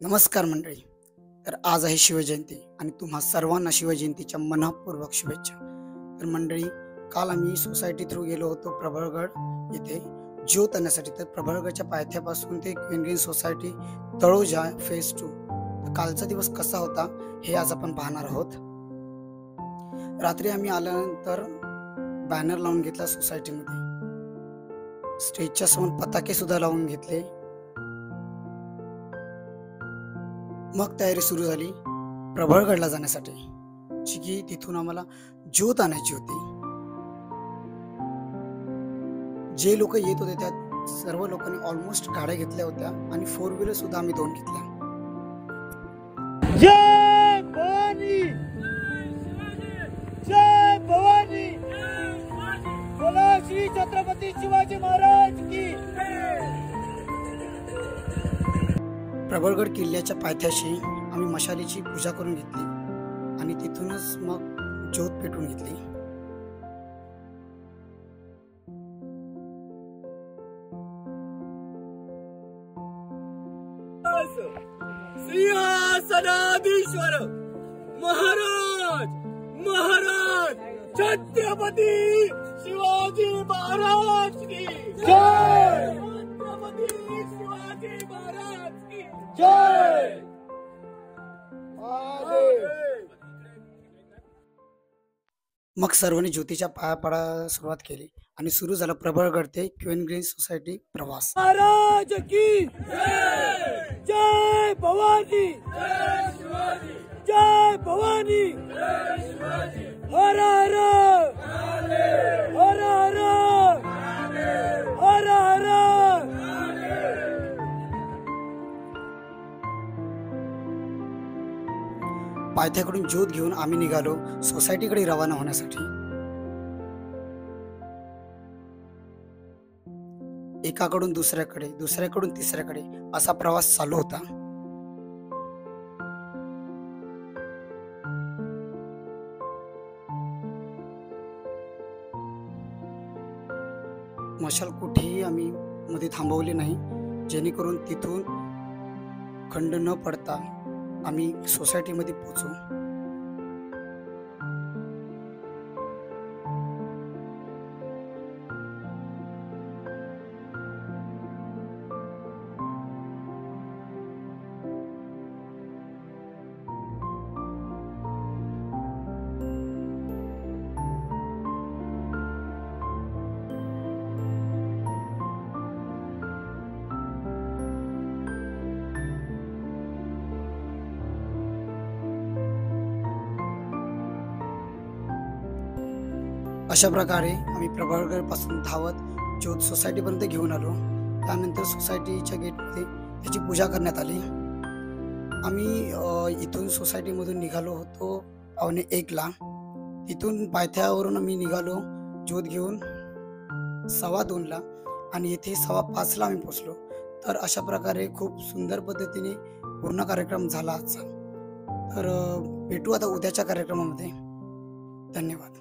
नमस्कार मंडळी. तर आज आहे शिवजयंती आणि तुम्हा सर्वांना शिवजयंतीच्या मनःपूर्वक शुभेच्छा. तर मंडळी, काल आम्ही सोसायटी थ्रू गेलो होतो प्रबळगड येथे ज्योत आणण्यासाठी. तर प्रबळगडच्या पायथ्यापासून ते क्वीन सोसायटी तळोजा फेज 2. तर कालचा दिवस कसा होता हे आज आपण पाहणार आहोत. रात्री आम्ही आल्यानंतर बॅनर लावून घेतला सोसायटीमध्ये, स्टेजच्या समोर पताके सुद्धा लावून घेतले. मग तयारी सुरू झाली प्रबळगडला जाण्यासाठी, जी की तिथून आम्हाला ज्योत आणायची होती. जे लोक येत होते त्या सर्व लोकांनी ऑलमोस्ट गाड्या घेतल्या होत्या आणि 4 व्हीलर सुद्धा आम्ही 2 घेतल्या. जय भवानी, जय भवानी, बोला श्री छत्रपती शिवाजी महाराज की. प्रबळगड किल्ल्याच्या पायथ्याशी आम्ही मशालीची पूजा करून घेतली आणि तिथूनच मग ज्योत पेटून घेतली. सिंहासनाधीश्वर महाराज महाराज छत्रपती शिवाजी महाराज की जय. छत्रपती शिवाजी महाराज की जय. मग सर्वांनी ज्योतीच्या पाया पडायला सुरुवात केली आणि सुरू झाला प्रबळगड ते क्वीन ग्रीन सोसायटी प्रवास. महाराज की जय. जय भवानी, जय शिवाजी, जय भवानी, जय शिवाजी. हर हर हर हर हर हर. पायथ्याकडून ज्योत घेऊन आम्ही निघालो सोसायटीकडे रवाना होण्यासाठी. एकाकडून दुसऱ्याकडे, दुसऱ्याकडून तिसऱ्याकडे असा प्रवास चालू होता. मशाल कुठेही आम्ही मध्ये थांबवली नाही, जेणेकरून तिथून खंड न पडता आम्ही सोसायटीमध्ये पोहोचू. अशा प्रकारे आम्ही प्रबळगड पासून धावत ज्योत सोसायटीपर्यंत घेऊन आलो. त्यानंतर सोसायटीच्या गेटमध्ये त्याची पूजा करण्यात आली. आम्ही इथून सोसायटीमधून निघालो होतो 1:45ला. तिथून पायथ्यावरून आम्ही निघालो ज्योत घेऊन 2:15ला आणि येथे 5:15ला आम्ही पोचलो. तर अशा प्रकारे खूप सुंदर पद्धतीने पूर्ण कार्यक्रम झाला आजचा. तर भेटू आता उद्याच्या कार्यक्रमामध्ये. धन्यवाद.